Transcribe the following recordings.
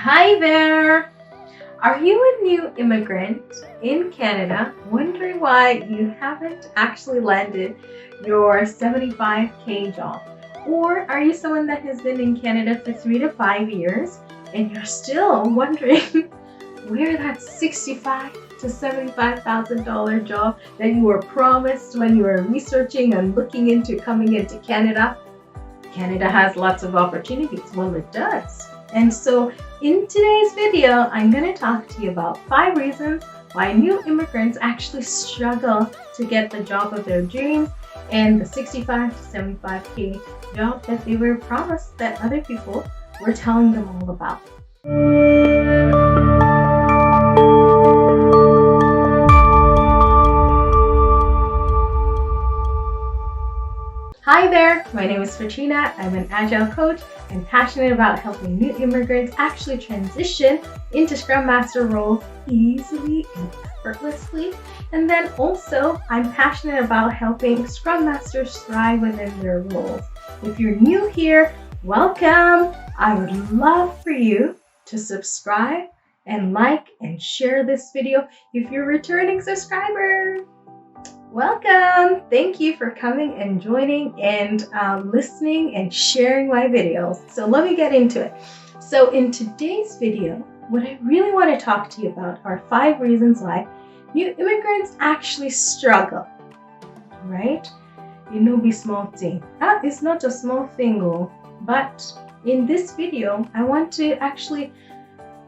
Hi there! Are you a new immigrant in Canada wondering why you haven't actually landed your 75K job? Or are you someone that has been in Canada for 3 to 5 years and you're still wondering where that $65,000 to $75,000 job that you were promised when you were researching and looking into coming into Canada? Canada has lots of opportunities. Well, it does. And so in today's video, I'm going to talk to you about 5 reasons why new immigrants actually struggle to get the job of their dreams and the 65 to 75K job that they were promised that other people were telling them all about. Hi there, my name is Katrina. I'm an Agile coach and passionate about helping new immigrants actually transition into Scrum Master roles easily and effortlessly. And then also, I'm passionate about helping Scrum Masters thrive within their roles. If you're new here, welcome! I would love for you to subscribe and like and share this video if you're a returning subscriber. Welcome! Thank you for coming and joining and listening and sharing my videos. So let me get into it. So in today's video, what I really want to talk to you about are 5 reasons why new immigrants actually struggle, right? It no be small thing. That is not a small thing, but in this video, I want to actually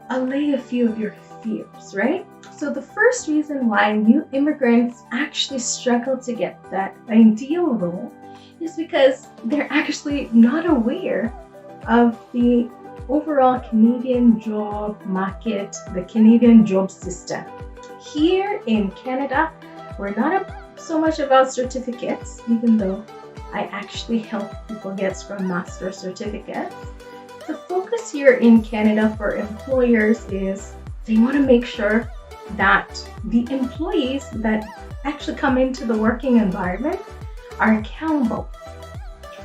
allay a few of your fears, right? So the first reason why new immigrants actually struggle to get that ideal role is because they're actually not aware of the overall Canadian job market, the Canadian job system. Here in Canada, we're not so much about certificates, even though I actually help people get Scrum Master certificates. The focus here in Canada for employers is they want to make sure that the employees that actually come into the working environment are accountable,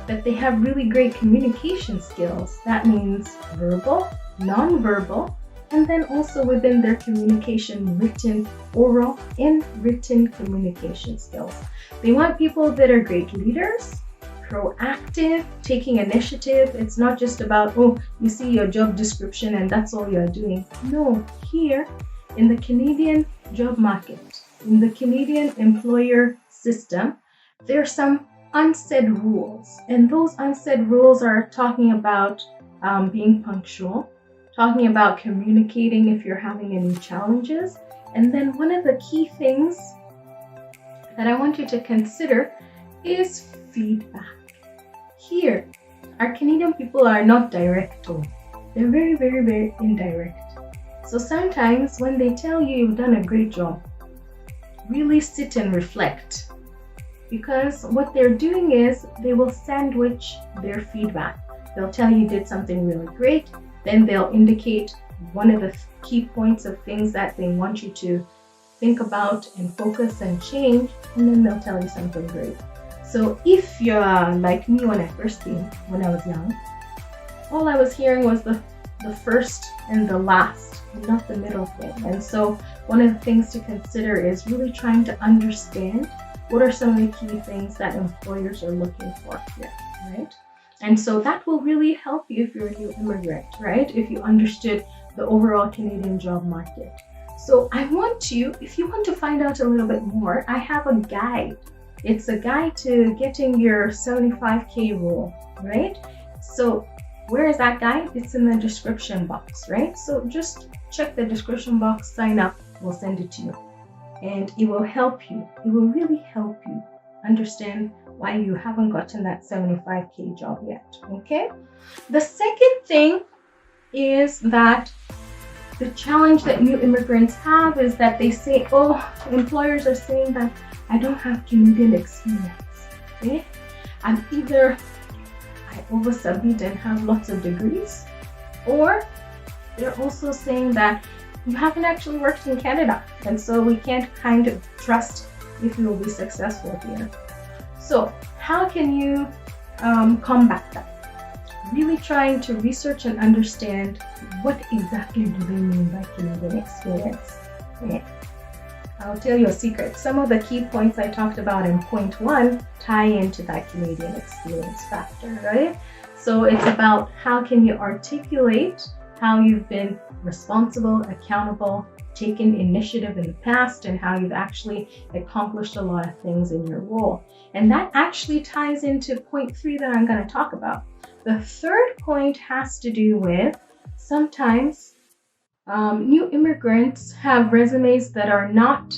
that they have really great communication skills. That means verbal, non-verbal, and then also within their communication, written, oral, and written communication skills. They want people that are great leaders, proactive, taking initiative. It's not just about, oh, you see your job description and that's all you're doing. No, here in the Canadian job market, in the Canadian employer system, there are some unsaid rules. And those unsaid rules are talking about being punctual, talking about communicating if you're having any challenges. And then one of the key things that I want you to consider is feedback. Here, our Canadian people are not direct. They're very, very, very indirect. So sometimes when they tell you you've done a great job, really sit and reflect. Because what they're doing is they will sandwich their feedback. They'll tell you did something really great, then they'll indicate one of the key points of things that they want you to think about and focus and change, and then they'll tell you something great. So if you're like me when I first came, when I was young, all I was hearing was the first and the last, not the middle thing. And so one of the things to consider is really trying to understand what are some of the key things that employers are looking for here, right? And so that will really help you if you're a new immigrant, right? If you understood the overall Canadian job market. So I want you, if you want to find out a little bit more, I have a guide. It's a guide to getting your 75K role, right? So where is that guide? It's in the description box, right? So just check the description box, sign up, we'll send it to you. And it will help you. It will really help you understand why you haven't gotten that 75K job yet, okay? The second thing is that the challenge that new immigrants have is that they say, oh, employers are saying that I don't have Canadian experience, okay? I'm either I overstudied and have lots of degrees, or they're also saying that you haven't actually worked in Canada, and so we can't kind of trust if you will be successful here. So how can you combat that? really trying to research and understand what exactly do they mean by Canadian experience. Yeah. I'll tell you a secret. Some of the key points I talked about in point 1 tie into that Canadian experience factor, right? So it's about how can you articulate how you've been responsible, accountable, taken initiative in the past, and how you've actually accomplished a lot of things in your role. And that actually ties into point 3 that I'm going to talk about. The third point has to do with sometimes new immigrants have resumes that are not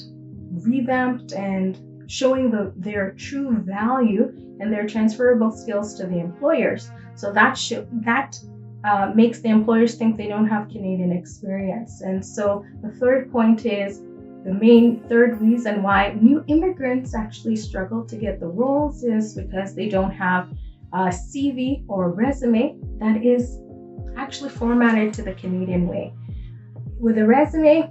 revamped and showing their true value and their transferable skills to the employers. So that makes the employers think they don't have Canadian experience. And so the third point is the main third reason why new immigrants actually struggle to get the roles is because they don't have a CV or resume that is actually formatted to the Canadian way. With a resume,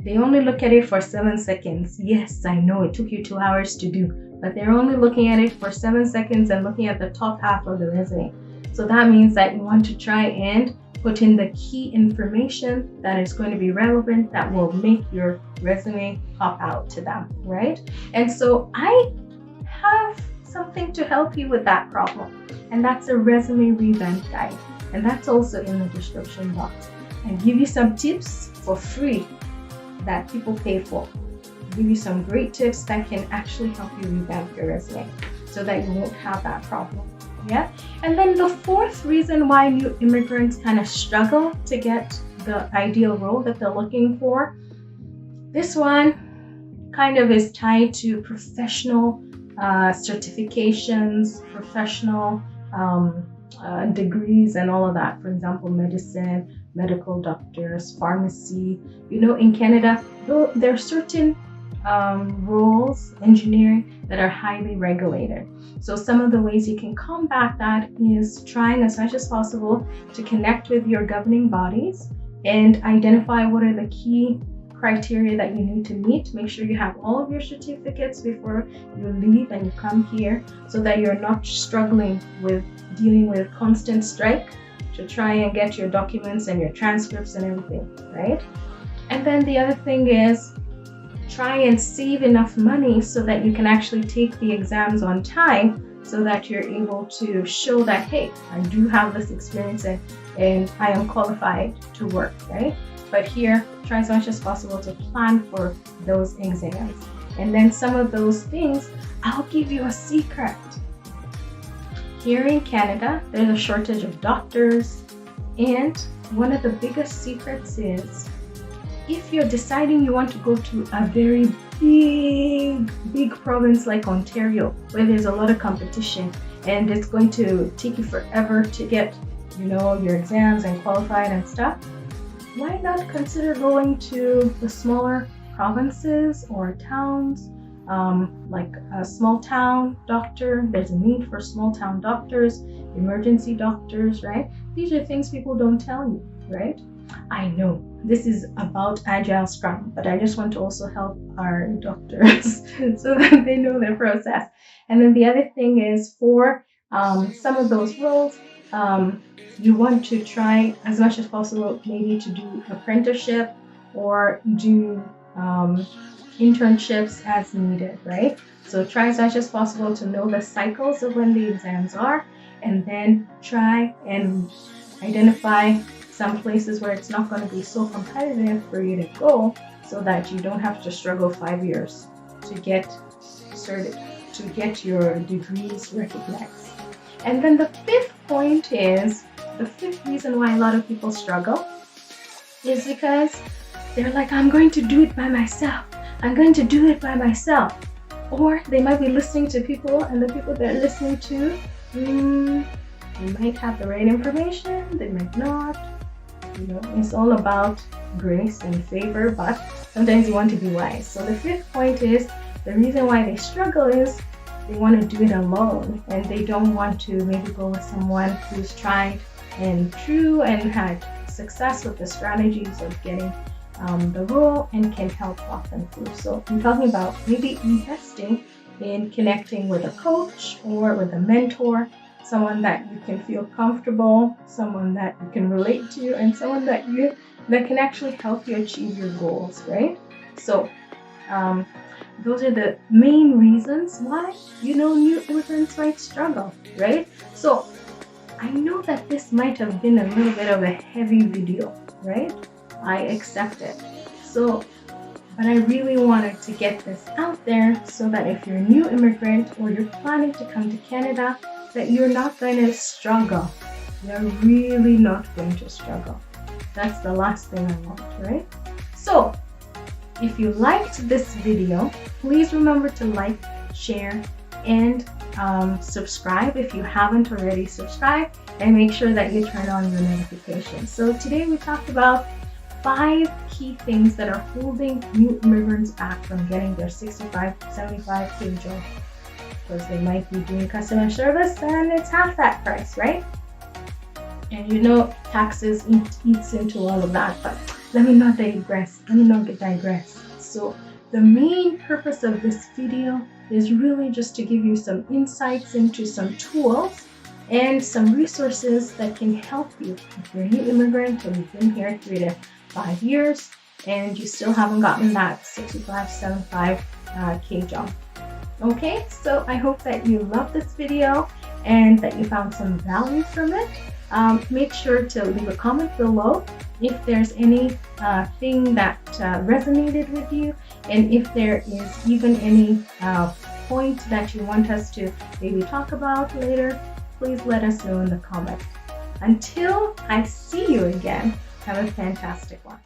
they only look at it for 7 seconds. Yes, I know it took you 2 hours to do, but they're only looking at it for 7 seconds and looking at the top half of the resume. So that means that you want to try and put in the key information that is going to be relevant, that will make your resume pop out to them, right? And so I have something to help you with that problem, and that's a resume revamp guide. And that's also in the description box. And give you some tips for free that people pay for. Give you some great tips that can actually help you revamp your resume so that you won't have that problem. Yeah. And then the fourth reason why new immigrants kind of struggle to get the ideal role that they're looking for, this one kind of is tied to professional certifications, professional degrees and all of that. For example, medicine, medical doctors, pharmacy. You know, in Canada, there are certain roles, engineering, that are highly regulated. So some of the ways you can combat that is trying as much as possible to connect with your governing bodies and identify what are the key criteria that you need to meet. Make sure you have all of your certificates before you leave and you come here so that you're not struggling with dealing with constant strike to try and get your documents and your transcripts and everything, right? And then the other thing is try and save enough money so that you can actually take the exams on time so that you're able to show that, hey, I do have this experience and I am qualified to work, right? But here, try as much as possible to plan for those exams. And then some of those things, I'll give you a secret. Here in Canada, there's a shortage of doctors, and one of the biggest secrets is if you're deciding you want to go to a very big province like Ontario, where there's a lot of competition and it's going to take you forever to get, your exams and qualified and stuff, why not consider going to the smaller provinces or towns, like a small town doctor? There's a need for small town doctors, emergency doctors, right? These are things people don't tell you, right? I know this is about Agile Scrum, but I just want to also help our doctors so that they know their process. And then the other thing is for some of those roles, you want to try as much as possible maybe to do apprenticeship or do internships as needed, right? So try as much as possible to know the cycles of when the exams are, and then try and identify some places where it's not going to be so competitive for you to go so that you don't have to struggle 5 years to get started, to get your degrees recognized. And then the fifth point is, the fifth reason why a lot of people struggle is because they're like, I'm going to do it by myself. I'm going to do it by myself. Or they might be listening to people, and the people they're listening to, they might have the right information, they might not. It's all about grace and favor, but sometimes you want to be wise. So the fifth point is, the reason why they struggle is they want to do it alone, and they don't want to maybe go with someone who's tried and true and had success with the strategies of getting the role and can help walk them through. So I'm talking about maybe investing in connecting with a coach or with a mentor someone that you can feel comfortable, someone that you can relate to, and someone that can actually help you achieve your goals, right? So those are the main reasons why new immigrants might struggle, right? So I know that this might have been a little bit of a heavy video, right? I accept it. But I really wanted to get this out there so that if you're a new immigrant or you're planning to come to Canada, that you're not going to struggle. You're really not going to struggle. That's the last thing I want, right? So if you liked this video, please remember to like, share, and subscribe if you haven't already subscribed, and make sure that you turn on your notifications. So today we talked about 5 key things that are holding new immigrants back from getting their 65, 75K job. Because they might be doing customer service and it's half that price, right? And taxes eats into all of that, but let me not digress. So the main purpose of this video is really just to give you some insights into some tools and some resources that can help you if you're a new immigrant and you've been here 3 to 5 years and you still haven't gotten that 65, 75K job. Okay, so I hope that you loved this video and that you found some value from it. Make sure to leave a comment below if there's any thing that resonated with you, and if there is even any point that you want us to maybe talk about later, please let us know in the comments. Until I see you again, have a fantastic one.